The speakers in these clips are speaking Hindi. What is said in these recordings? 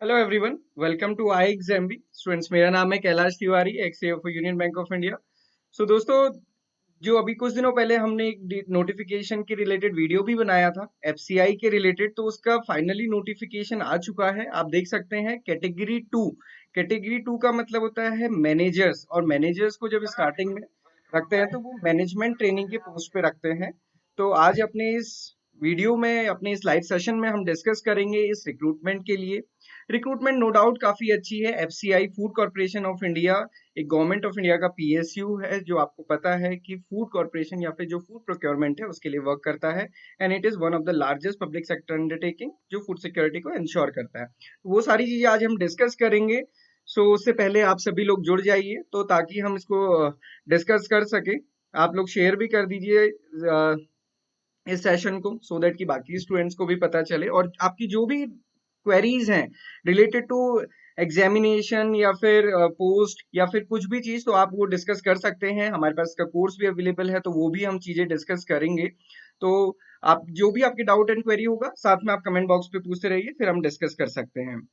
Hello everyone, welcome to I exam B students. मेरा नाम है Kailash Tiwari, ex of Union Bank of India. So दोस्तों, जो अभी कुछ दिनों पहले हमने एक नोटिफिकेशन के रिलेटेड वीडियो भी बनाया था एफसीआई के रिलेटेड, तो उसका फाइनली नोटिफिकेशन आ चुका है। आप देख सकते हैं कैटेगरी टू का मतलब होता है मैनेजर्स, और मैनेजर्स को जब स्टार्टिंग में रखते हैं तो वो मैनेजमेंट ट्रेनिंग के पोस्ट पे रखते हैं। तो आज अपने इस वीडियो में, अपने इस लाइव सेशन में हम डिस्कस करेंगे इस रिक्रूटमेंट के लिए। रिक्रूटमेंट नो डाउट काफी अच्छी है। FCI food corporation of India एक गवर्नमेंट ऑफ इंडिया का पीएसयू है, जो आपको पता है कि फूड कॉर्पोरेशन या फिर जो फूड प्रोक्योरमेंट है उसके लिए वर्क करता है। And it is one of the largest public sector undertaking जो फूड सिक्योरिटी को इंश्योर करता है। वो सारी चीजें आज हम डिस्कस करेंगे। सो उससे पहले आप सभी लोग जुड़ जाइए, तो ताकि हम इसको डिस्कस कर सके। आप लोग शेयर भी कर दीजिए इस सेशन को, सो दैट कि बाकी स्टूडेंट्स को भी पता चले, और आपकी जो भी क्वेरीज हैं रिलेटेड टू एग्जामिनेशन या फिर पोस्ट या फिर कुछ भी चीज, तो आप वो डिस्कस कर सकते हैं। हमारे पास का कोर्स भी अवेलेबल है, तो वो भी हम चीजें डिस्कस करेंगे। तो आप जो भी आपके डाउट एंड क्वेरी होगा, साथ में आप कमेंट बॉक्स पे पूछते रहिए, फिर हम डिस्कस कर सकते हैं।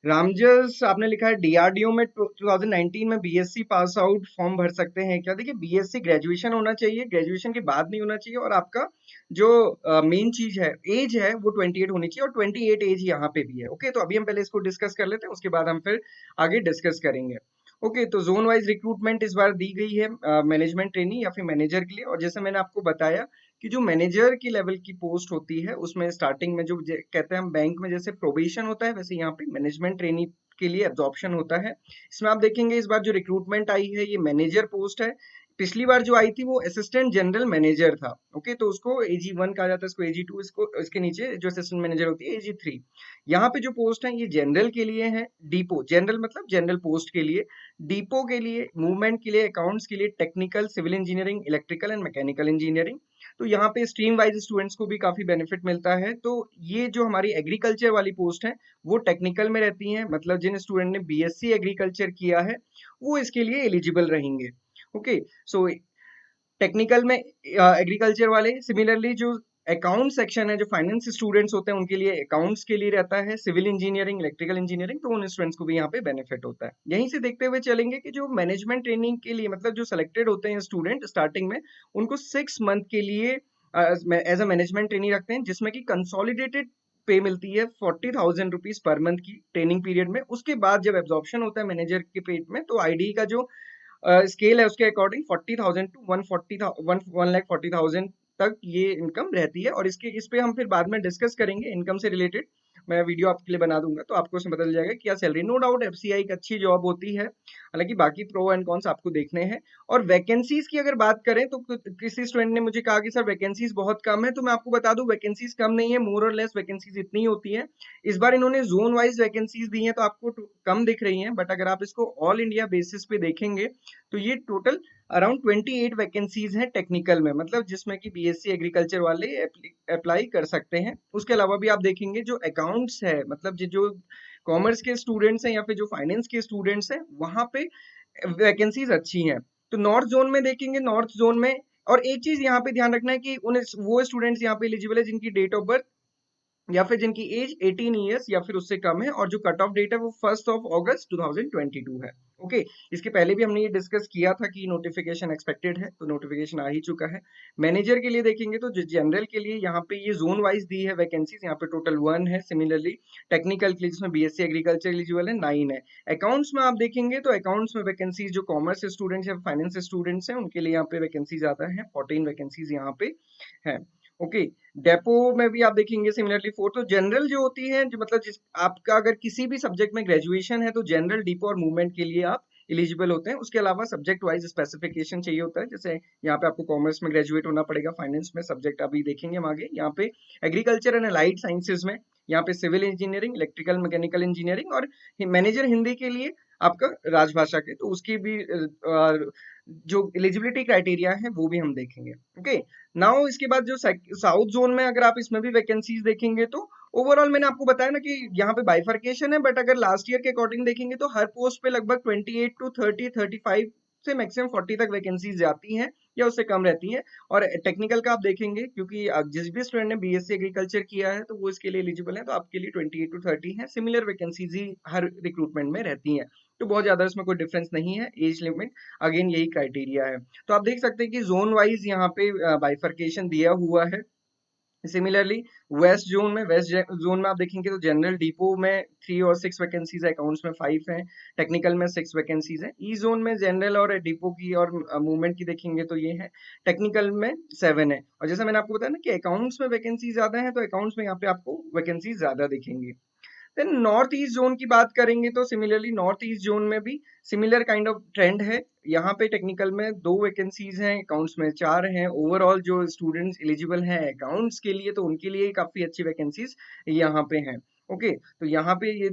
रामजस आपने लिखा है डीआरडीओ में 2019 में बीएससी पास आउट फॉर्म भर सकते हैं क्या? देखिए, बीएससी ग्रेजुएशन होना चाहिए, ग्रेजुएशन के बाद नहीं होना चाहिए। और आपका जो मेन चीज है, एज है, वो 28 होनी चाहिए, और 28 एज यहाँ पे भी है। ओके, तो अभी हम पहले इसको डिस्कस कर लेते हैं, उसके बाद हम फिर आगे डिस्कस करेंगे। ओके, तो जोन वाइज रिक्रूटमेंट इस बार दी गई है मैनेजमेंट ट्रेनी या फिर मैनेजर के लिए। और जैसे मैंने आपको बताया कि जो मैनेजर की लेवल की पोस्ट होती है, उसमें स्टार्टिंग में जो कहते हैं हम बैंक में जैसे प्रोबेशन होता है, वैसे यहाँ पे मैनेजमेंट ट्रेनी के लिए एब्जॉर्प्शन होता है। इसमें आप देखेंगे इस बार जो रिक्रूटमेंट आई है ये मैनेजर पोस्ट है। पिछली बार जो आई थी वो असिस्टेंट जनरल मैनेजर था। ओके, तो उसको AG1 कहा जाता है, इसको AG2, इसको इसके नीचे जो असिस्टेंट मैनेजर होती है AG3। यहाँ पे जो पोस्ट है ये जनरल के लिए है। डिपो जनरल मतलब जनरल पोस्ट के लिए, डिपो के लिए, मूवमेंट के लिए, अकाउंट्स के लिए, technical, civil engineering, electrical and mechanical engineering. तो यहाँ पे स्ट्रीम वाइज स्टूडेंट्स को भी काफी बेनिफिट मिलता है। तो ये जो हमारी एग्रीकल्चर वाली पोस्ट है वो टेक्निकल में रहती है, मतलब जिन स्टूडेंट ने बीएससी एग्रीकल्चर किया है वो इसके लिए एलिजिबल रहेंगे। ओके, सो टेक्निकल में एग्रीकल्चर वाले, सिमिलरली जो अकाउंट सेक्शन है, जो फाइनेंस स्टूडेंट्स होते हैं उनके लिए अकाउंट्स के लिए रहता है, सिविल इंजीनियरिंग, इलेक्ट्रिकल इंजीनियरिंग, तो उन स्टूडेंट्स को भी यहाँ पे बेनिफिट होता है। यहीं से देखते हुए चलेंगे कि जो मैनेजमेंट ट्रेनिंग के लिए, मतलब जो सिलेक्टेड होते हैं स्टूडेंट स्टार्टिंग में, उनको 6 मंथ के लिए एज अ मैनेजमेंट ट्रेनिंग रखते हैं, जिसमें कि कंसोलिडेटेड पे मिलती है 40,000 रुपीज पर मंथ की ट्रेनिंग पीरियड में। उसके बाद जब एब्जॉर्प्शन होता है मैनेजर के पेट में, तो आईडी का जो स्केल है उसके अकॉर्डिंग 40,000 टू 1,40,000 तक ये इनकम रहती है। और इसके इस पे हम फिर बाद में डिस्कस करेंगे इनकम से रिलेटेड। मैं वीडियो आपके लिए बना दूंगा, तो आपको उसमें पता चल जाएगा क्या सैलरी। नो डाउट एफसीआई एक अच्छी जॉब होती है, हालांकि बाकी प्रो एंड कॉन्स आपको देखने हैं। और वैकेंसीज की अगर बात करें तो किसी स्टूडेंट ने मुझे कहा कि सर वैकेंसीज बहुत कम है, तो मैं आपको बता दूं वैकेंसीज कम नहीं है, मोर और लेस वैकेंसीज इतनी होती है। इस बार इन्होंने जोन वाइज वैकेंसीज दी हैं, तो आपको कम दिख रही हैं, बट अगर आप इसको ऑल इंडिया बेसिस पे देखेंगे तो ये टोटल अराउंड 28 वैकेंसीज हैं टेक्निकल में, मतलब जिसमें कि बीएससी एग्रीकल्चर वाले अप्लाई कर सकते हैं। उसके अलावा भी आप देखेंगे जो अकाउंट्स है, मतलब जो कॉमर्स के स्टूडेंट्स हैं या फिर जो फाइनेंस के स्टूडेंट्स हैं, वहां पे वैकेंसीज अच्छी हैं। तो नॉर्थ जोन में देखेंगे, नॉर्थ जोन में, और एक चीज यहाँ पे ध्यान रखना है कि उन वो स्टूडेंट्स यहाँ पे एलिजिबल है जिनकी डेट ऑफ बर्थ या फिर जिनकी एज 18 ईयर्स या फिर उससे कम है, और जो कट ऑफ डेट है वो 1 अगस्त 2022 है। ओके, इसके पहले भी हमने ये डिस्कस किया था कि नोटिफिकेशन एक्सपेक्टेड है, तो नोटिफिकेशन आ ही चुका है। मैनेजर के लिए देखेंगे तो जनरल के लिए यहाँ पे ये जोन वाइज दी है वैकेंसीज, यहाँ पे टोटल 1 है। सिमिलरली टेक्निकल के लिए जिसमें बीएससी एग्रीकल्चर एलिजिबल है 9 है। अकाउंट्स में आप देखेंगे तो अकाउंट्स में वैकेंसीज जो कॉमर्स स्टूडेंट्स या फाइनेंस स्टूडेंट्स हैं उनके लिए यहाँ पे वैकेंसीज आता है, 14 वैकेंसीज यहाँ पे है। ओके, डेपो में भी आप देखेंगे सिमिलरली 4। तो जनरल जो होती है, जो मतलब जिस आपका अगर किसी भी सब्जेक्ट में ग्रेजुएशन है तो जनरल, डिपो और मूवमेंट के लिए आप एलिजिबल होते हैं। उसके अलावा सब्जेक्ट वाइज स्पेसिफिकेशन चाहिए होता है, जैसे यहाँ पे आपको कॉमर्स में ग्रेजुएट होना पड़ेगा, फाइनेंस में सब्जेक्ट अभी देखेंगे हम आगे। यहाँ पे एग्रीकल्चर एंड अलाइड साइंसेज में यहाँ पे civil engineering, electrical mechanical engineering, और मैनेजर हिंदी के लिए आपका राजभाषा के, तो उसकी भी जो एलिजिबिलिटी क्राइटेरिया है वो भी हम देखेंगे। ओके, नाउ इसके बाद जो साउथ जोन में अगर आप इसमें भी वैकेंसीज देखेंगे तो ओवरऑल मैंने आपको बताया ना कि यहाँ पे बाइफर्केशन है, बट अगर लास्ट ईयर के अकॉर्डिंग देखेंगे तो हर पोस्ट पे लगभग 28 टू 30 35 से मैक्सिमम 40 तक वैकेंसीज जाती हैं या उससे कम रहती हैं। और टेक्निकल का आप देखेंगे, क्योंकि जिस भी स्टूडेंट ने बीएससी एग्रीकल्चर किया है तो वो इसके लिए एलिजिबल है, तो आपके लिए 28 to 30 है। सिमिलर वैकेंसीज ही हर रिक्रूटमेंट में रहती हैं, तो बहुत ज्यादा इसमें कोई डिफरेंस नहीं है। एज लिमिट अगेन यही क्राइटेरिया है। तो आप देख सकते हैं कि जोन वाइज यहाँ पे बाइफर्केशन दिया हुआ है। सिमिलरली वेस्ट जोन में आप देखेंगे तो जनरल डिपो में 3 और 6 वैकेंसीज है, अकाउंट्स में 5 हैं, टेक्निकल में 6 वैकेंसीज है। ई जोन में जनरल और डिपो की और मूवमेंट की देखेंगे तो ये है, टेक्निकल में 7 है। और जैसा मैंने आपको बताया ना कि अकाउंट्स में वैकेंसी ज्यादा है, तो अकाउंट्स में यहाँ पे आपको वैकेंसी ज्यादा दिखेंगी। देन नॉर्थ ईस्ट जोन की बात करेंगे तो सिमिलरली नॉर्थ ईस्ट जोन में भी सिमिलर काइंड ऑफ ट्रेंड है। यहाँ पे टेक्निकल में 2 वैकेंसीज हैं, अकाउंट्स में 4 हैं। ओवरऑल जो स्टूडेंट्स एलिजिबल हैं अकाउंट्स के लिए, तो उनके लिए काफी अच्छी वैकेंसीज यहाँ पे हैं। ओके, तो यहाँ पे ये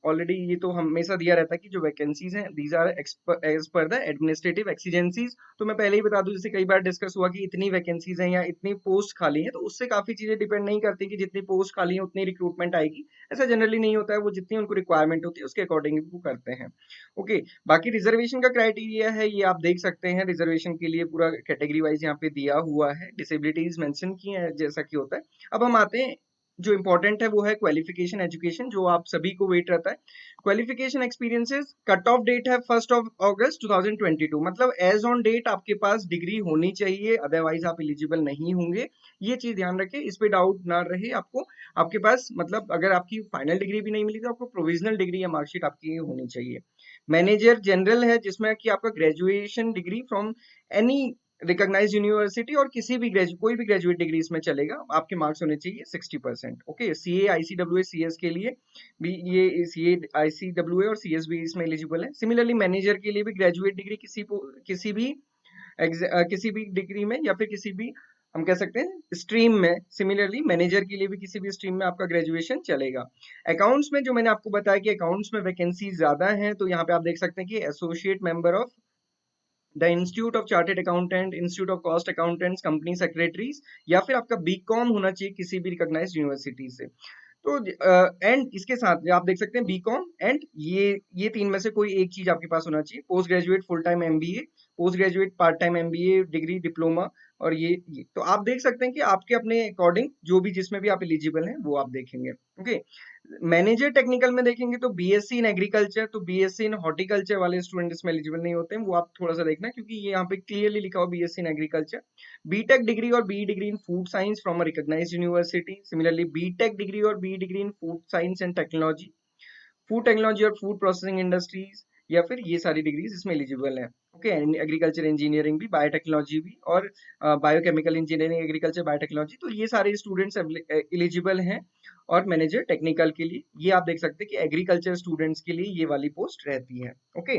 ऑलरेडी ये तो हमेशा दिया रहता है कि जो वैकेंसीज हैं these are as per the administrative exigencies. तो मैं पहले ही बता दूं, जैसे कई बार डिस्कस हुआ कि इतनी वैकेंसीज हैं या इतनी पोस्ट खाली हैं, तो उससे काफी चीजें डिपेंड नहीं करती कि जितनी पोस्ट खाली है उतनी रिक्रूटमेंट आएगी। ऐसा जनरली नहीं होता है, वो जितनी उनको रिक्वायरमेंट होती है उसके अकॉर्डिंग वो करते हैं। ओके, बाकी रिजर्वेशन का क्राइटेरिया है, ये आप देख सकते हैं। रिजर्वेशन के लिए पूरा कैटेगरी वाइज यहाँ पे दिया हुआ है, डिसेबिलिटीज मेंशन की है जैसा कि होता है। अब हम आते हैं, जो इंपॉर्टेंट है वो है क्वालिफिकेशन एजुकेशन, जो आप सभी को वेट रहता है। Qualification experiences cut off date है 1 अगस्त 2022, मतलब एज ऑन डेट आपके पास डिग्री होनी चाहिए, अदरवाइज आप एलिजिबल नहीं होंगे। ये चीज ध्यान रखें, इस पे डाउट ना रहे आपको। आपके पास मतलब अगर आपकी फाइनल डिग्री भी नहीं मिली तो आपको प्रोविजनल डिग्री या मार्कशीट आपकी होनी चाहिए। मैनेजर जनरल है, जिसमें कि आपका graduation degree from any recognised university और किसी भी कोई भी ग्रेजुएट डिग्री इसमें चलेगा, आपके मार्क्स होने चाहिए 60%। ओके, सीए आईसीडब्ल्यूए सीएस के लिए भी ये सीए आईसीडब्ल्यूए और सीएस भी इसमें एलिजिबल है। सिमिलरली मैनेजर के लिए भी ग्रेजुएट डिग्री किसी भी डिग्री में या फिर किसी भी हम कह सकते हैं स्ट्रीम में, सिमिलरली मैनेजर के लिए भी किसी भी स्ट्रीम में आपका ग्रेजुएशन चलेगा। अकाउंट्स में जो मैंने आपको बताया कि अकाउंट्स में वैकेंसी ज्यादा है, तो यहाँ पे आप देख सकते हैं कि associate member of the institute of chartered accountant, institute of cost accountants, company secretaries, या फिर आपका बीकॉम होना चाहिए किसी भी रिकॉग्नाइज्ड यूनिवर्सिटी से। तो एंड इसके साथ आप देख सकते हैं बीकॉम एंड ये 3 में से कोई एक चीज आपके पास होना चाहिए। Post graduate full time MBA, post graduate part time MBA degree diploma, और ये तो आप देख सकते हैं कि आपके अपने अकॉर्डिंग जो भी जिसमें भी आप एलिजिबल हैं वो आप देखेंगे। ओके, मैनेजर टेक्निकल में देखेंगे तो बीएससी इन एग्रीकल्चर, तो बीएससी इन हॉर्टिकल्चर वाले स्टूडेंट इसमें एलिजिबल नहीं होते हैं, वो आप थोड़ा सा देखना, क्योंकि ये यहाँ पे क्लियरली लिखा हुआ BSc in agriculture. BTech degree और B degree in food science from a recognized university. Similarly BTech degree और B degree in food science and technology, food technology और फूड प्रोसेसिंग इंडस्ट्रीज, या फिर ये सारी डिग्रीज इसमें एलिजिबल है। ओके, एग्रीकल्चर इंजीनियरिंग भी, बायोटेक्नोलॉजी भी, और बायोकेमिकल इंजीनियरिंग, एग्रीकल्चर बायोटेक्नोलॉजी, तो ये सारे स्टूडेंट्स एलिजिबल हैं। और मैनेजर टेक्निकल के लिए ये आप देख सकते हैं कि एग्रीकल्चर स्टूडेंट्स के लिए ये वाली पोस्ट रहती है। ओके,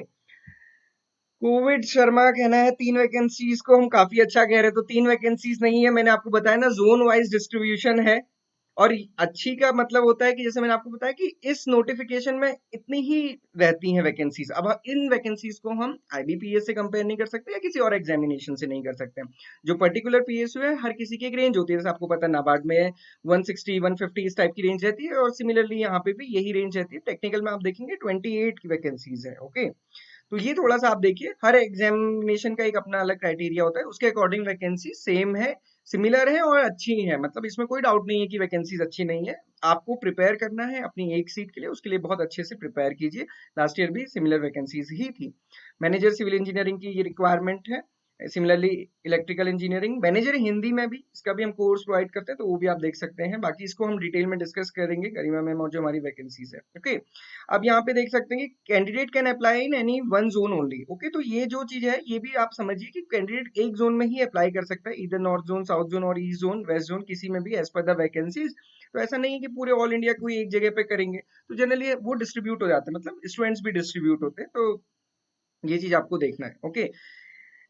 कोविड शर्मा का कहना है 3 वैकेंसीज को हम काफी अच्छा कह रहे हैं, तो 3 वैकेंसीज नहीं है, मैंने आपको बताया ना जोन वाइज डिस्ट्रीब्यूशन है। और अच्छी का मतलब होता है कि जैसे मैंने आपको बताया कि इस नोटिफिकेशन में इतनी ही रहती हैं वैकेंसीज। अब इन वैकेंसीज को हम आईबीपीएस से कंपेयर नहीं कर सकते या किसी और एग्जामिनेशन से नहीं कर सकते। जो पर्टिकुलर पीएसयू है हर किसी की एक रेंज होती है, जैसे आपको पता है नाबार्ड में 160 150 इस टाइप की रेंज रहती है, और सिमिलरली यहाँ पे भी यही रेंज रहती है। टेक्निकल में आप देखेंगे 28 की वैकेंसीज है। ओके, तो ये थोड़ा सा आप देखिए, हर एग्जामिनेशन का एक अपना अलग क्राइटेरिया होता है, उसके अकॉर्डिंग वैकेंसी सेम है, सिमिलर है और अच्छी है। मतलब इसमें कोई डाउट नहीं है कि वैकेंसीज अच्छी नहीं है। आपको प्रिपेयर करना है अपनी एक सीट के लिए, उसके लिए बहुत अच्छे से प्रिपेयर कीजिए। लास्ट ईयर भी सिमिलर वैकेंसीज ही थी। मैनेजर सिविल इंजीनियरिंग की ये रिक्वायरमेंट है। Similarly electrical engineering manager Hindi में भी, इसका भी हम कोर्स प्रोवाइड करते हैं, तो वो भी आप देख सकते हैं। बाकी इसको हम डिटेल में डिस्कस करेंगे गरिमा मैम और जो हमारी वैकेंसीज है। ओके, अब यहाँ पे देख सकते हैं कि candidate can apply in any one zone only. Okay, तो ये जो चीज है ये भी आप समझिए कि कैंडिडेट एक जोन में ही अप्लाई कर सकता है, इधर नॉर्थ जोन, साउथ जोन और ईस्ट जोन, वेस्ट जोन, किसी में भी एज पर द वैकेंसीज। तो ऐसा नहीं है कि पूरे ऑल इंडिया को एक जगह पे करेंगे, तो जनरली वो डिस्ट्रीब्यूट हो जाते हैं, मतलब स्टूडेंट्स भी डिस्ट्रीब्यूट होते हैं। तो ये चीज आपको देखना है। Okay,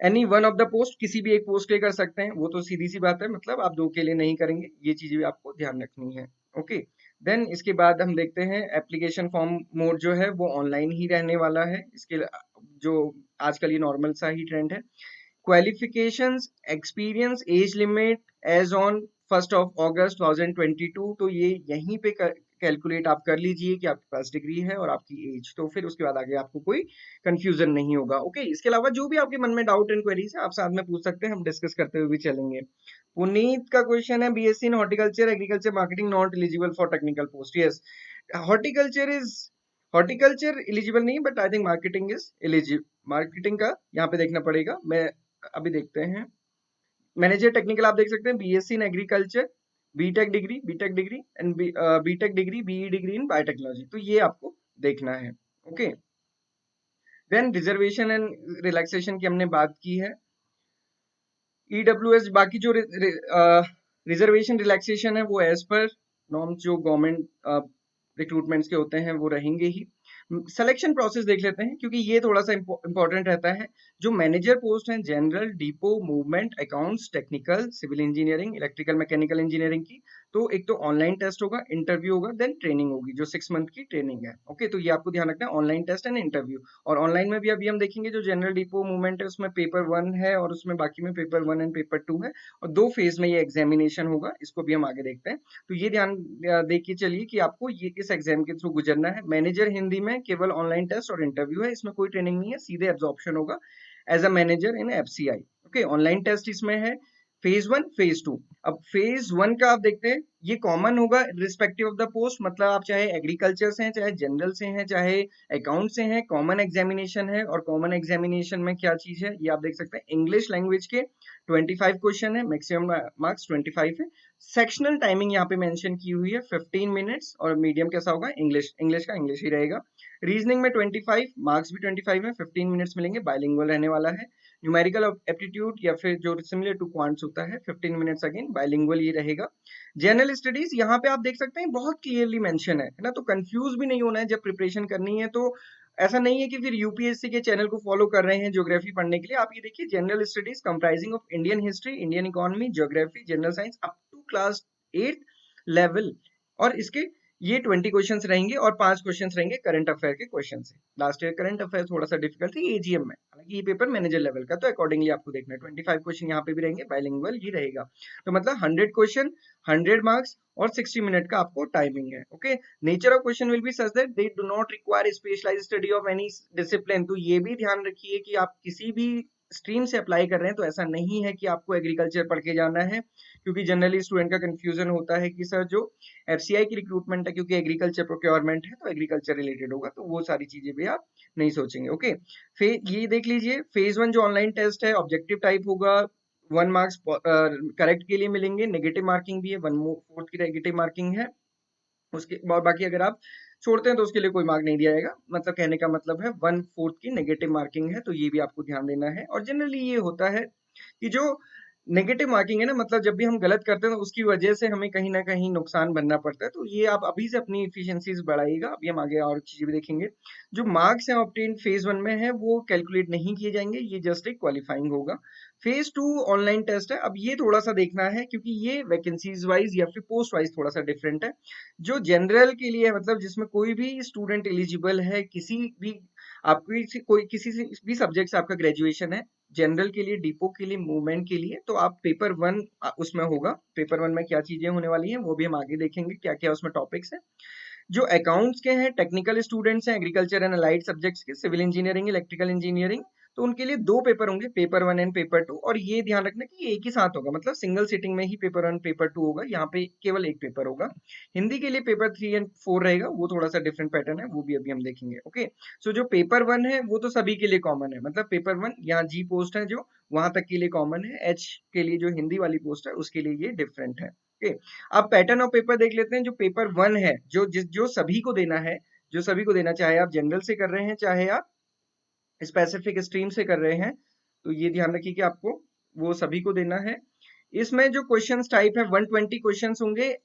any one of the post, किसी भी एक पोस्ट के लिए कर सकते हैं, वो तो सीधी सी बात है, मतलब आप 2 के लिए नहीं करेंगे, ये चीजें भी आपको ध्यान रखनी है। ओके, देन इसके बाद हम देखते हैं एप्लीकेशन फॉर्म मोड जो है वो ऑनलाइन ही रहने वाला है। इसके जो आजकल ये नॉर्मल सा ही ट्रेंड है। Qualifications, experience, age limit age on 1 August 2022, तो ये यहीं पे कैलकुलेट आप कर लीजिए कि आपके पास डिग्री है और आपकी एज, तो फिर उसके बाद आगे आपको कोई कंफ्यूजन नहीं होगा। ओके, इसके अलावा जो भी आपके मन में डाउट एंड क्वेरीज है आप साथ में पूछ सकते हैं, हम डिस्कस करते हुए भी चलेंगे। पुनीत का क्वेश्चन है, BSc in horticulture agriculture marketing not eligible for technical post. Yes, horticulture is, horticulture eligible नहीं, but I think marketing is eligible. Marketing का यहाँ पे देखना पड़ेगा, मैं अभी देखते हैं। मैनेजर टेक्निकल आप देख सकते हैं, BSc in agriculture, BTech degree and BTech degree, BE degree in biotechnology, तो ये आपको देखना है। Okay, then reservation and relaxation की हमने बात की है। ईडब्ल्यूएस, बाकी जो रिजर्वेशन रिलैक्सेशन है वो एज पर नॉर्म्स जो गवर्नमेंट रिक्रूटमेंट्स के होते हैं वो रहेंगे ही। सिलेक्शन प्रोसेस देख लेते हैं, क्योंकि ये थोड़ा सा इंपॉर्टेंट रहता है। जो मैनेजर पोस्ट है, general, depot, movement, accounts, technical, civil engineering, electrical mechanical engineering की, तो एक तो ऑनलाइन टेस्ट होगा, इंटरव्यू होगा, देन ट्रेनिंग होगी जो 6 मंथ की ट्रेनिंग है। ओके, तो ये आपको ध्यान रखना है, ऑनलाइन टेस्ट एंड इंटरव्यू। और ऑनलाइन में भी अभी हम देखेंगे जो जनरल, डिपो, मूवमेंट है उसमें पेपर 1 है और उसमें बाकी में पेपर 1 एंड पेपर 2 है, और 2 फेज में ये एग्जामिनेशन होगा, इसको भी हम आगे देखते हैं। तो ये ध्यान देख के चलिए कि आपको ये इस एग्जाम के थ्रू गुजरना है। मैनेजर हिंदी में केवल ऑनलाइन टेस्ट और इंटरव्यू है, इसमें कोई ट्रेनिंग नहीं है, सीधे एब्जॉर्प्शन होगा as a manager in FCI. Okay, online test इसमें है फेज 1 फेज 2। अब फेज 1 का आप देखते हैं, ये कॉमन होगा रिस्पेक्टिव ऑफ द पोस्ट, मतलब आप चाहे एग्रीकल्चर से हैं, चाहे जनरल से हैं, चाहे अकाउंट से हैं, कॉमन एग्जामिनेशन है। और कॉमन एग्जामिनेशन में क्या चीज है ये आप देख सकते हैं, इंग्लिश लैंग्वेज के 25 क्वेश्चन है, मैक्सिमम मार्क्स 25 है। सेक्शनल टाइमिंग यहाँ पे मेंशन की हुई है 15 मिनट्स, और मीडियम कैसा होगा, इंग्लिश, इंग्लिश का इंग्लिश ही रहेगा। रीजनिंग में 25 मार्क्स भी 25 है, 15 मिनट्स मिलेंगे, बाइलिंगुअल रहने वाला है। न्यूमेरिकल एप्टीट्यूड या फिर जो सिमिलर टू क्वांट्स होता है 15 मिनट्स, अगेन बाइलिंगुअल ये रहेगा। जनरल स्टडीज यहाँ पे आप देख सकते हैं बहुत क्लियरली मेंशन है ना, तो कंफ्यूज भी नहीं होना है जब प्रिपरेशन करनी है। तो ऐसा नहीं है कि फिर यूपीएससी के चैनल को फॉलो कर रहे हैं ज्योग्राफी पढ़ने के लिए। आप ये देखिए, general studies comprising of Indian history, Indian economy, geography, general science up to class 8 level, और इसके ये 20 क्वेश्चंस रहेंगे और 5 क्वेश्चंस रहेंगे करंट अफेयर के क्वेश्चन से। लास्ट ईयर करंट अफेयर थोड़ा सा डिफिकल्ट थी एजीएम में, हालांकि ये पेपर मैनेजर लेवल का, तो अकॉर्डिंगली आपको देखना है। 25 क्वेश्चन यहाँ पे भी रहेंगे, बाइलिंगुअल ही रहेगा। तो मतलब 100 क्वेश्चन, 100 मार्क्स और 60 मिनट का आपको टाइमिंग है। Okay, nature of question will be such that they do not require specialised study of any discipline. तो ये भी ध्यान रखिए कि आप किसी भी स्ट्रीम से अप्लाई कर रहे हैं तो ऐसा नहीं है कि आपको एग्रीकल्चर पढ़ के जाना है, क्योंकि जनरली स्टूडेंट का कंफ्यूजन होता है कि सर जो एफसीआई की रिक्रूटमेंट है, क्योंकि एग्रीकल्चर प्रोक्योरमेंट है तो एग्रीकल्चर रिलेटेड होगा, तो वो सारी चीजें भी आप नहीं सोचेंगे। ओके, ये देख लीजिए, फेज 1 जो ऑनलाइन टेस्ट है ऑब्जेक्टिव टाइप होगा, 1 मार्क्स करेक्ट के लिए मिलेंगे, नेगेटिव मार्किंग भी है, 1/4 की नेगेटिव मार्किंग है। उसके बाद बाकी अगर आप छोड़ते हैं तो उसके लिए कोई मार्क नहीं दिया जाएगा, मतलब कहने का मतलब है 1/4 की नेगेटिव मार्किंग है, तो ये भी आपको ध्यान देना है। और जनरली ये होता है कि जो नेगेटिव मार्किंग है ना, मतलब जब भी हम गलत करते हैं तो उसकी वजह से हमें कहीं ना कहीं नुकसान बनना पड़ता है, तो ये आप अभी से अपनी इफिशियंसीज बढ़ाइएगा। अभी हम आगे और चीजें भी देखेंगे। जो मार्क्स हैं ऑब्टेन फेज 1 में है वो कैलकुलेट नहीं किए जाएंगे, ये जस्ट एक क्वालिफाइंग होगा। फेज 2 ऑनलाइन टेस्ट है, अब ये थोड़ा सा देखना है क्योंकि ये वैकेंसीज वाइज या फिर पोस्ट वाइज थोड़ा सा डिफरेंट है। जो जनरल के लिए है, मतलब जिसमें कोई भी स्टूडेंट एलिजिबल है, किसी भी आपकी कोई किसी से भी सब्जेक्ट से आपका ग्रेजुएशन है, जनरल के लिए, डिपो के लिए, मूवमेंट के लिए, तो आप पेपर 1 उसमें होगा। पेपर 1 में क्या चीजें होने वाली हैं वो भी हम आगे देखेंगे, क्या क्या उसमें टॉपिक्स है। जो अकाउंट्स के हैं, टेक्निकल स्टूडेंट्स हैं, एग्रीकल्चर एंड अलाइड सब्जेक्ट्स के, सिविल इंजीनियरिंग, इलेक्ट्रिकल इंजीनियरिंग, तो उनके लिए 2 पेपर होंगे, पेपर 1 एंड पेपर 2। और ये ध्यान रखना कि ये एक ही साथ होगा, मतलब सिंगल सीटिंग में ही पेपर 1 पेपर 2 होगा, यहाँ पे केवल एक पेपर होगा। हिंदी के लिए पेपर 3 एंड 4 रहेगा, वो थोड़ा सा डिफरेंट पैटर्न है, वो भी अभी हम देखेंगे। ओके, सो जो पेपर 1 है वो तो सभी के लिए कॉमन है, मतलब पेपर 1 यहाँ जी पोस्ट है जो वहां तक के लिए कॉमन है, एच के लिए जो हिंदी वाली पोस्ट है उसके लिए ये डिफरेंट है। ओके, अब पैटर्न ऑफ पेपर देख लेते हैं। जो पेपर 1 है जो सभी को देना है, जो सभी को देना, चाहे आप जनरल से कर रहे हैं चाहे आप स्पेसिफिक स्ट्रीम से कर रहे हैं, तो ये ध्यान रखिए कि आपको वो सभी को देना है। इसमें जो क्वेश्चंस टाइप है 120 क्वेश्चंस होंगे,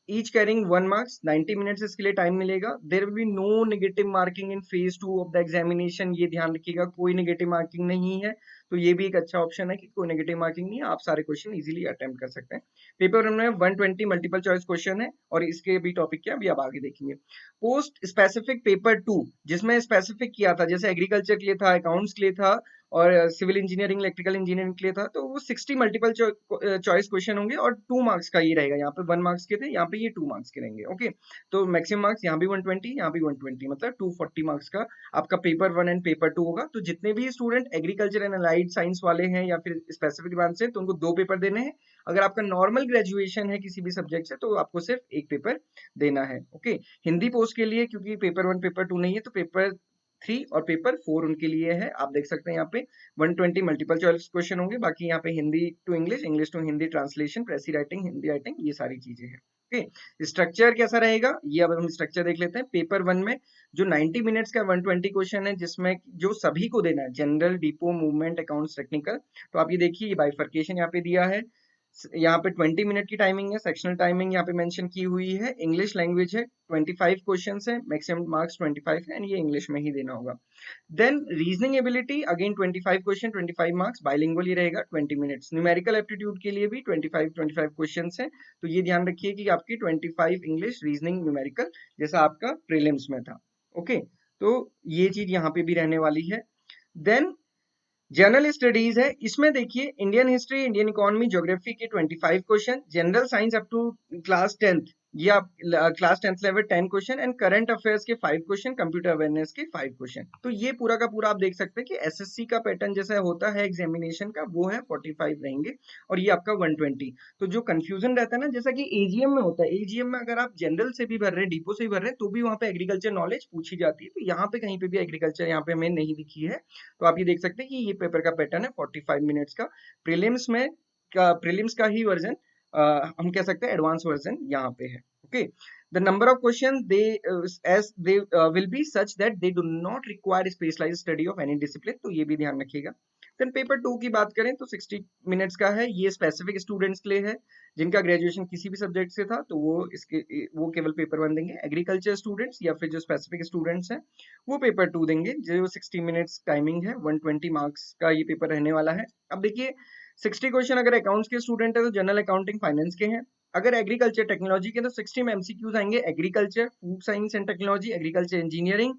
ईच कैरिंग 1 मार्क्स, 90 मिनट्स इसके लिए टाइम मिलेगा। There will be no negative marking in phase 2 of the examination, ये ध्यान रखिएगा, कोई नेगेटिव मार्किंग नहीं है। तो ये भी एक अच्छा ऑप्शन है कि कोई नेगेटिव मार्किंग नहीं है, आप सारे क्वेश्चन इजीली अटेम्प्ट कर सकते हैं। पेपर में 120 मल्टीपल चॉइस क्वेश्चन है और इसके भी टॉपिक क्या अभी आप आगे देखेंगे। पोस्ट स्पेसिफिक पेपर 2 जिसमें स्पेसिफिक किया था, जैसे एग्रीकल्चर के लिए था, अकाउंट्स के लिए था और सिविल इंजीनियरिंग इलेक्ट्रिकल इंजीनियरिंग के लिए था, तो वो 60 मल्टीपल चॉइस क्वेश्चन होंगे और 2 मार्क्स का ये रहेगा। यहाँ पे 1 मार्क्स के थे, यहाँ पे ये 2 मार्क्स के रहेंगे। ओके, तो मैक्सिमम मार्क्स यहाँ भी 120, यहाँ भी 120, मतलब 240 मार्क्स का आपका पेपर 1 एंड पेपर 2 होगा। तो जितने भी student agriculture and allied science वाले हैं या फिर स्पेसिफिक ब्रांच से, तो उनको 2 पेपर देने हैं। अगर आपका नॉर्मल ग्रेजुएशन है किसी भी सब्जेक्ट से, तो आपको सिर्फ 1 पेपर देना है। ओके, हिंदी पोस्ट के लिए क्योंकि पेपर 1 पेपर 2 नहीं है, तो पेपर 3 और पेपर 4 उनके लिए है। आप देख सकते हैं यहाँ पे 120 मल्टीपल चॉइस क्वेश्चन होंगे, बाकी यहाँ पे Hindi to English, English to Hindi translation, precis writing, Hindi writing, ये सारी चीजें हैं। ओके, स्ट्रक्चर कैसा रहेगा ये अब हम स्ट्रक्चर देख लेते हैं। पेपर 1 में जो 90 मिनट्स का 120 क्वेश्चन है, जिसमें जो सभी को देना है, general, depot, movement, accounts, technical, तो आप ये देखिए, ये बाइफर्केशन यहाँ पे दिया है। यहाँ पे 20 मिनट की टाइमिंग है, सेक्शनल टाइमिंग यहाँ पे मेंशन की हुई है। इंग्लिश लैंग्वेज है, 25 क्वेश्चंस है, मैक्सिमम मार्क्स 25 है एंड ये इंग्लिश में ही देना होगा। Then reasoning ability again 25 question, 25 marks, bilingual ही रहेगा, 20 मिनट्स। न्यूमेरिकल एप्टीट्यूड के लिए भी 25 क्वेश्चंस है, तो ये ध्यान रखिए कि आपकी 25 इंग्लिश, रीजनिंग, न्यूमेरिकल, जैसा आपका प्रीलिम्स में था। ओके, तो ये चीज यहाँ पे भी रहने वाली है। देन जनरल स्टडीज है, इसमें देखिए Indian history, Indian economy, geography के 25 question, general science up to class 10th, ये आप class 10th level 10 question and current affairs के 5 क्वेश्चन, कंप्यूटर अवेयरनेस के 5 क्वेश्चन। तो ये पूरा का पूरा आप देख सकते हैं कि एसएससी का पैटर्न जैसा होता है एग्जामिनेशन का, वो है 45 रहेंगे और ये आपका 120। तो जो कंफ्यूजन रहता है ना, जैसा कि एजीएम में होता है, एजीएम में अगर आप जनरल से भी भर रहे हैं, डिपो से भी भर रहे हैं, तो भी वहां पे एग्रीकल्चर नॉलेज पूछी जाती है। तो यहाँ पे कहीं पे भी एग्रीकल्चर यहाँ पे हमें नहीं दिखी है। तो आप ये देख सकते हैं कि ये पेपर का पैटर्न है 45 मिनट्स का। प्रीलिम्स में प्रीलिम्स का ही वर्जन हम कह सकते हैं एडवांस वर्जन यहाँ पे है। Okay, the number of question they as they will be such that they do not require specialised study of any discipline, तो ये भी ध्यान रखिएगा। देन पेपर 2 की बात करें तो 60 मिनट्स का है, ये स्पेसिफिक स्टूडेंट्स के लिए है जिनका ग्रेजुएशन किसी भी सब्जेक्ट से था, तो वो केवल पेपर 1 देंगे। एग्रीकल्चर स्टूडेंट्स या फिर जो स्पेसिफिक स्टूडेंट्स हैं, वो पेपर 2 देंगे। जो 60 मिनट्स टाइमिंग है, 120 मार्क्स का ये पेपर रहने वाला है। अब देखिए 60 क्वेश्चन अगर अकाउंट्स के स्टूडेंट है तो जनरल अकाउंटिंग फाइनेंस के हैं। अगर एग्रीकल्चर टेक्नोलॉजी के तो 60 में एमसीक्यूज आएंगे, agriculture, food science and technology, agriculture engineering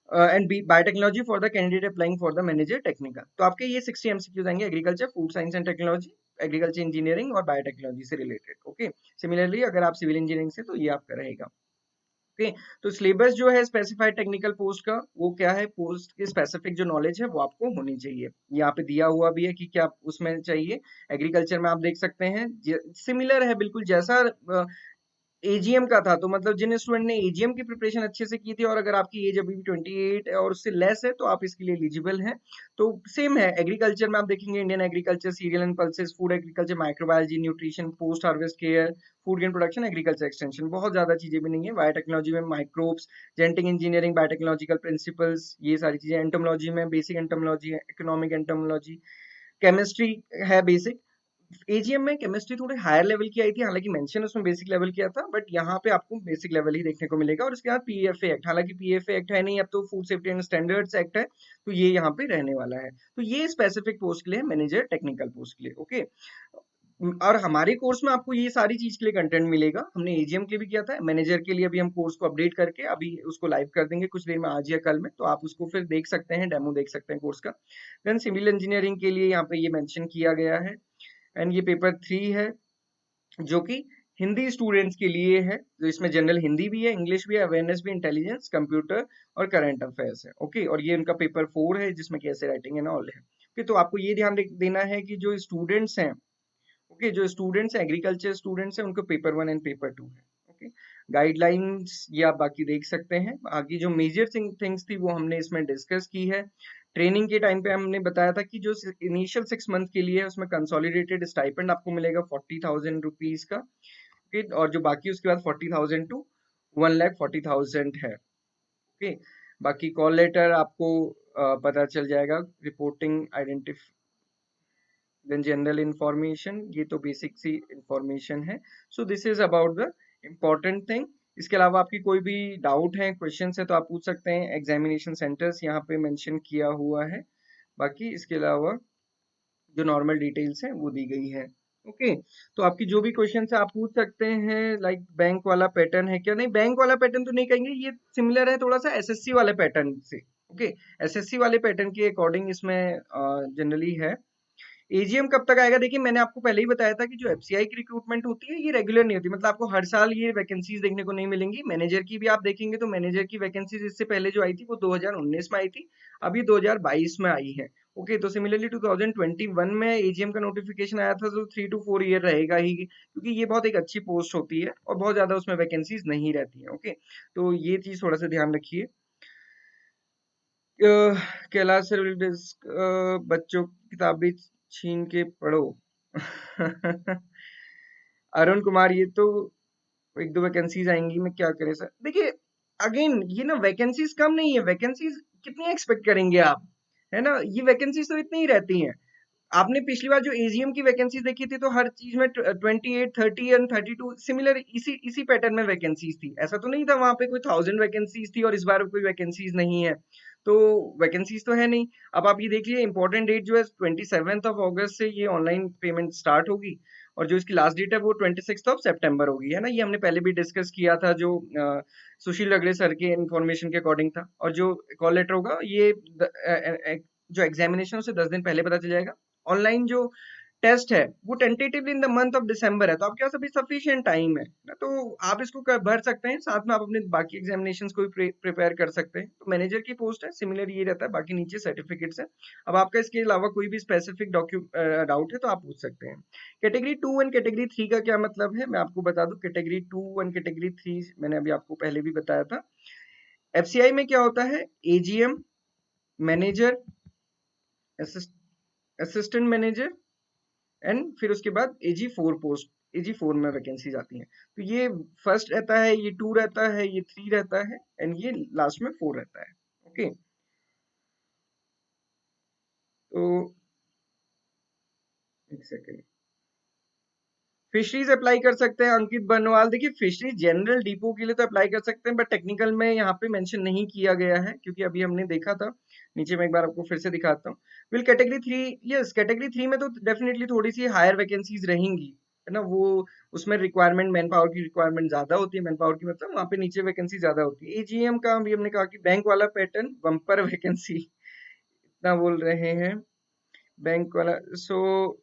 and biotechnology for the candidate applying for the manager technical. तो आपके ये 60 एमसीक्यूज आएंगे, agriculture, food science and technology, agriculture engineering और बायोटेक्नोलॉजी से रिलेटेड। ओके, सिमिलरली अगर आप सिविल इंजीनियरिंग से, तो ये आपका रहेगा। ओके, तो सिलेबस जो है स्पेसिफाइड टेक्निकल पोस्ट का, वो क्या है, पोस्ट की स्पेसिफिक जो नॉलेज है वो आपको होनी चाहिए। यहाँ पे दिया हुआ भी है कि क्या उसमें चाहिए। एग्रीकल्चर में आप देख सकते हैं सिमिलर है बिल्कुल, जैसा एजीएम का था। तो मतलब जिन स्टूडेंट ने एजीएम की प्रिपरेशन अच्छे से की थी और अगर आपकी एज अभी भी 28 और उससे लेस है, तो आप इसके लिए एलिजिबल हैं। तो सेम है, एग्रीकल्चर में आप देखेंगे Indian agriculture, serial and pulses, food agriculture, microbiology, nutrition, post harvest care, food gain production, agriculture extension, बहुत ज्यादा चीजें भी नहीं है। बायोटेक्नोलॉजी में microbes, genetic engineering, biotechnological principles, ये सारी चीजें। एंटोमोलॉजी में basic entomology, economic entomology, chemistry है बेसिक। एजीएम में केमिस्ट्री थोड़ी हायर लेवल की आई थी, हालांकि मेंशन उसमें बेसिक लेवल किया था, बट यहाँ पे आपको बेसिक लेवल ही देखने को मिलेगा। और उसके बाद पीएफए एक्ट, हालांकि पीएफए एक्ट है नहीं अब, तो food safety and standards act है, तो ये यहाँ पे रहने वाला है। तो ये स्पेसिफिक पोस्ट के लिए, मैनेजर टेक्निकल पोस्ट के लिए। ओके, और हमारे कोर्स में आपको ये सारी चीज के लिए कंटेंट मिलेगा। हमने एजीएम के लिए भी किया था, मैनेजर के लिए अभी हम कोर्स को अपडेट करके अभी उसको लाइव कर देंगे कुछ देर में, आज या कल में, तो आप उसको फिर देख सकते हैं, डेमो देख सकते हैं कोर्स का। देन सिविल इंजीनियरिंग के लिए यहाँ पे ये मेंशन किया गया है एंड ये पेपर 3 है जो कि हिंदी स्टूडेंट्स के लिए है। तो इसमें जनरल हिंदी भी है, इंग्लिश भी है, अवेयरनेस भी, इंटेलिजेंस, कंप्यूटर और करंट अफेयर्स है। ओके, और ये उनका पेपर 4 है जिसमें कैसे राइटिंग एंड ऑल है। ओके, तो आपको ये ध्यान देना है कि जो स्टूडेंट्स हैं, ओके, जो स्टूडेंट्स एग्रीकल्चर स्टूडेंट्स हैं, उनको पेपर 1 एंड पेपर 2 है। ओके, गाइडलाइंस ये आप बाकी देख सकते हैं। बाकी जो मेजर थिंग्स थी वो हमने इसमें डिस्कस की है। ट्रेनिंग के टाइम पे हमने बताया था कि जो इनिशियल 6 मंथ के लिए है उसमें कंसोलिडेटेड स्टाइपेंड आपको मिलेगा 40,000 रुपीज का। ओके, और जो बाकी उसके बाद 40,000 टू 1,40,000 है। ओके, बाकी कॉल लेटर आपको पता चल जाएगा। Reporting identify, then general information, ये तो बेसिक सी इंफॉर्मेशन है। So this is about the important thing. इसके अलावा आपकी कोई भी डाउट है, क्वेश्चन है, तो आप पूछ सकते हैं। एग्जामिनेशन सेंटर्स यहाँ पे मेंशन किया हुआ है। बाकी इसके अलावा जो नॉर्मल डिटेल्स हैं वो दी गई है। ओके, तो आपकी जो भी क्वेश्चन है आप पूछ सकते हैं, लाइक बैंक वाला पैटर्न है क्या? नहीं, बैंक वाला पैटर्न तो नहीं कहेंगे, ये सिमिलर है थोड़ा सा एसएससी वाले पैटर्न से। ओके, एसएससी वाले पैटर्न के अकॉर्डिंग इसमें जनरली है। एजीएम कब तक आएगा? देखिए, मैंने आपको पहले ही बताया था कि जो एफसीआई की रिक्रूटमेंट होती है ये रेगुलर नहीं होती, मतलब आपको हर साल ये वैकेंसीज देखने को नहीं मिलेंगी। मैनेजर की भी आप देखेंगे तो मैनेजर की वैकेंसीज इससे पहले जो आई थी वो 2019 में आई थी, अब ये 2022 में आई है। ओके, तो सिमिलरली 2021 में एजीएम का नोटिफिकेशन आया था, तो 3 to 4 ईयर रहेगा ही, क्योंकि ये बहुत एक अच्छी पोस्ट होती है और बहुत ज्यादा उसमें वैकेंसीज नहीं रहती है। ओके, तो ये चीज थोड़ा सा ध्यान रखिए। कैलाश डिस्क, बच्चों की किताबें छीन के पढ़ो। अरुण कुमार, ये तो 1-2 वैकेंसीज आएंगी, मैं क्या करें सर? देखिए, अगेन ये ना वैकेंसीज कम नहीं है, वैकेंसीज कितनी एक्सपेक्ट करेंगे आप, है ना? ये वैकेंसीज तो इतनी ही रहती हैं। आपने पिछली बार जो एजीएम की वैकेंसीज देखी थी तो हर चीज में 28, 30 एंड 32 सिमिलर इसी इसी पैटर्न में वैकेंसीज थी, ऐसा तो नहीं था वहां पे कोई 1000 वैकेंसीज थी और इस बार कोई वैकेंसीज नहीं है। तो वैकेंसीज तो है नहीं। अब आप ये देख लीजिए, इंपॉर्टेंट डेट जो है 27 अगस्त से ये ऑनलाइन पेमेंट स्टार्ट होगी, और जो इसकी लास्ट डेट है वो 26 सितंबर होगी, है ना? ये हमने पहले भी डिस्कस किया था, जो सुशील लगड़े सर के इन्फॉर्मेशन के अकॉर्डिंग था। और जो कॉल लेटर होगा ये जो एग्जामिनेशन से 10 दिन पहले पता चल जाएगा। ऑनलाइन जो टेस्ट है वो tentatively in the month of December है, तो आपके पास अभी सफिशिएंट टाइम है ना, तो आप इसको भर सकते हैं, साथ में आप अपने बाकी एग्जामिनेशंस को भी प्रिपेयर कर सकते हैं। तो मैनेजर की पोस्ट है, सिमिलर ये रहता है, बाकी नीचे सर्टिफिकेट्स है। अब आपका इसके अलावा कोई भी स्पेसिफिक डाउट है तो आप पूछ सकते हैं। कैटेगरी 2 एंड कैटेगरी 3 का क्या मतलब है, मैं आपको बता दूं। कैटेगरी 2 एंड कैटेगरी 3 मैंने अभी आपको पहले भी बताया था। एफसीआई में क्या होता है? AGM, manager, assistant manager and फिर उसके बाद AG4 पोस्ट, AG4 में वैकेंसीज आती हैं। तो ये फर्स्ट रहता है, ये 2 रहता है, ये 3 रहता है एंड ये लास्ट में 4 रहता है। ओके, तो एक सेकेंड। फिशरीज अप्लाई कर सकते हैं अंकित बनवाल। देखिए, फिशरीज जनरल डिपो के लिए तो अप्लाई कर सकते हैं, बट टेक्निकल में यहाँ पे मेंशन नहीं किया गया है, क्योंकि अभी हमने देखा था नीचे। मैं एक बार आपको फिर से दिखाता हूँ। विल कैटेगरी 3, यस, कैटेगरी 3 में तो डेफिनेटली थोड़ी सी हायर वैकेंसीज रहेंगी, है ना? वो उसमें रिक्वायरमेंट, मैन पावर की रिक्वायरमेंट ज्यादा होती है, मैन पावर की मतलब वहाँ पे नीचे वैकेंसी ज्यादा होती है। एजीएम का भी हमने कहा कि बैंक वाला पैटर्न, बम्पर वैकेंसी इतना बोल रहे हैं, बैंक वाला। सो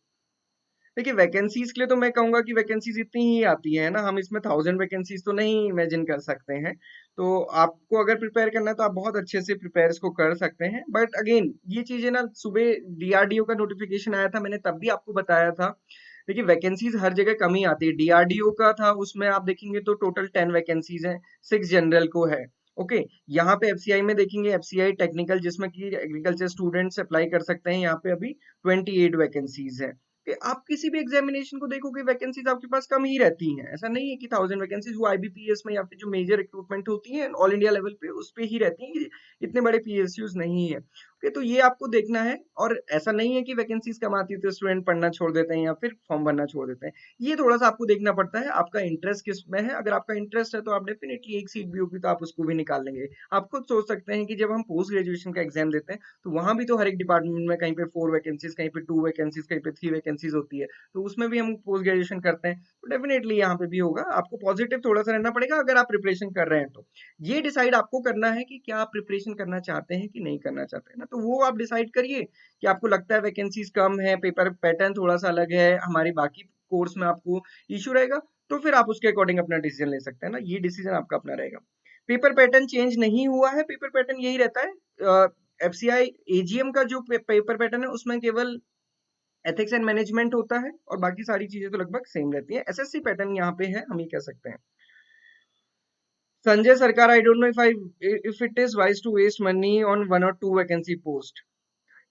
देखिए, वैकेंसीज के लिए तो मैं कहूंगा कि वैकेंसीज इतनी ही आती है ना, हम इसमें 1000 वैकेंसीज तो नहीं इमेजिन कर सकते हैं। तो आपको अगर प्रिपेयर करना है तो आप बहुत अच्छे से प्रिपेयर इसको कर सकते हैं, बट अगेन ये चीजें ना, सुबह डीआरडीओ का नोटिफिकेशन आया था, मैंने तब भी आपको बताया था। देखिए, वैकेंसीज हर जगह कम ही आती है। डीआरडीओ का था, उसमें आप देखेंगे तो टोटल 10 वैकेंसीज हैं, 6 जनरल को है। ओके, यहाँ पे एफसीआई में देखेंगे, एफसीआई टेक्निकल जिसमें कि एग्रीकल्चर स्टूडेंट्स अप्लाई कर सकते हैं, यहाँ पे अभी 28 वैकेंसीज है। कि आप किसी भी एग्जामिनेशन को देखोगे वैकेंसीज आपके पास कम ही रहती हैं, ऐसा नहीं है कि 1000 वैकेंसीज वो आईबीपीएस में या फिर जो मेजर रिक्रूटमेंट होती है ऑल इंडिया लेवल पे उस पे ही रहती हैं, इतने बड़े पीएसयूज नहीं है। ओके, तो ये आपको देखना है, और ऐसा नहीं है कि वैकेंसीज कम आती है तो स्टूडेंट पढ़ना छोड़ देते हैं या फिर फॉर्म भरना छोड़ देते हैं। ये थोड़ा सा आपको देखना पड़ता है, आपका इंटरेस्ट किस में है। अगर आपका इंटरेस्ट है तो आप डेफिनेटली एक सीट भी होगी तो आप उसको भी निकाल लेंगे। आप खुद सोच सकते हैं कि जब हम पोस्ट ग्रेजुएशन का एग्जाम देते हैं तो वहां भी तो हर एक डिपार्टमेंट में कहीं पे 4 वैकेंसीज, कहीं पे 2 वैकेंसीज, कहीं पे 3 वैकेंसीज होती है, तो उसमें भी हम पोस्ट ग्रेजुएशन करते हैं, तो डेफिनेटली यहाँ पे भी होगा। आपको पॉजिटिव थोड़ा सा रहना पड़ेगा अगर आप प्रिपरेशन कर रहे हैं तो। ये डिसाइड आपको करना है कि क्या आप प्रिपरेशन करना चाहते हैं कि नहीं करना चाहते हैं ना, तो वो आप डिसाइड करिए कि आपको लगता है वैकेंसीज कम है, पेपर पैटर्न थोड़ा सा अलग है हमारी बाकी कोर्स में, आपको इशू रहेगा, तो फिर आप उसके अकॉर्डिंग अपना डिसीजन ले सकते हैं ना, ये डिसीजन आपका अपना रहेगा। पेपर पैटर्न चेंज नहीं हुआ है, पेपर पैटर्न यही रहता है। एफसीआई एजीएम का जो पेपर पैटर्न है उसमें केवल एथिक्स एंड मैनेजमेंट होता है, और बाकी सारी चीजें तो लगभग सेम रहती है। एसएससी पैटर्न यहाँ पे है, हम ये कह सकते हैं। Sanjay Sarkar, I don't know if it is wise to waste money on 1 or 2 vacancy post.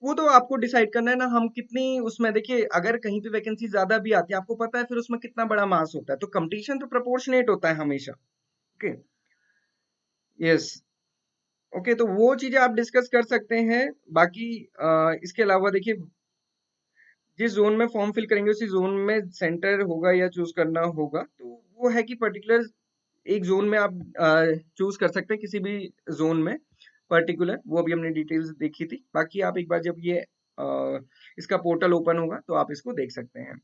वो तो आपको डिसाइड करना है ना, हम कितनी उसमें, देखिए अगर कहीं पे वैकेंसी ज्यादा भी आती है, आपको पता है फिर उसमें कितना बड़ा मास होता है, तो कंपटीशन तो प्रोपोर्शनेट होता है हमेशा। ओके, यस, ओके, तो वो चीजें आप डिस्कस कर सकते हैं। बाकी इसके अलावा देखिए, जिस जोन में फॉर्म फिल करेंगे उसी जोन में सेंटर होगा या चूज करना होगा, तो वो है कि पर्टिकुलर एक जोन में आप चूज कर सकते हैं, किसी भी जोन में पर्टिकुलर, वो अभी हमने डिटेल्स देखी थी। बाकी आप एक बार जब ये इसका पोर्टल ओपन होगा तो आप इसको देख सकते हैं।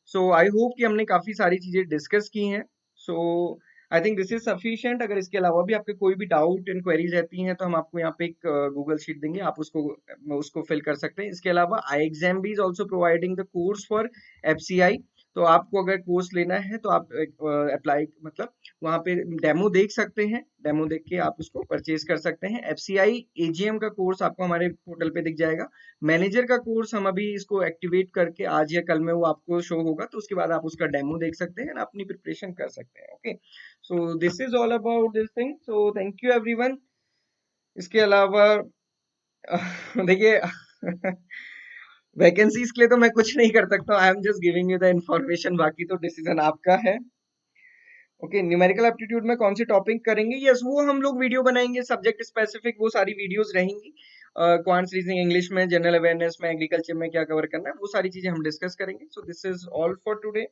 सो आई होप कि हमने काफी सारी चीजें डिस्कस की हैं। So I think this is sufficient. अगर इसके अलावा भी आपके कोई भी डाउट एंड क्वेरीज रहती हैं तो हम आपको यहाँ पे एक गूगल शीट देंगे, आप उसको उसको फिल कर सकते हैं। इसके अलावा आई एग्जाम भी is also providing the course for FCI. तो आपको अगर कोर्स लेना है तो आप अप्लाई मतलब वहाँ पे डेमो देख सकते हैं, डेमो देख के आप उसको परचेज कर सकते हैं। एफसीआई एजीएम का कोर्स आपको हमारे पोर्टल पे दिख जाएगा। मैनेजर का कोर्स हम अभी इसको एक्टिवेट करके आज या कल में वो आपको शो होगा, तो उसके बाद आप उसका डेमो देख सकते हैं, अपनी प्रिपरेशन कर सकते हैं। Okay, so this is all about this thing. So thank you everyone. इसके अलावा देखिए वैकेंसीज के लिए तो मैं कुछ नहीं कर सकता, I am just giving you the information, बाकी तो डिसीजन आपका है। ओके, न्यूमेरिकल एप्टीट्यूड में कौन सी टॉपिक करेंगे, यस वो हम लोग वीडियो बनाएंगे सब्जेक्ट स्पेसिफिक, वो सारी वीडियोस रहेंगी। क्वांट्स रीजनिंग इंग्लिश में, जनरल अवेयरनेस में, एग्रीकल्चर में क्या कवर करना है, वो सारी चीजें हम डिस्कस करेंगे। सो this is all for today.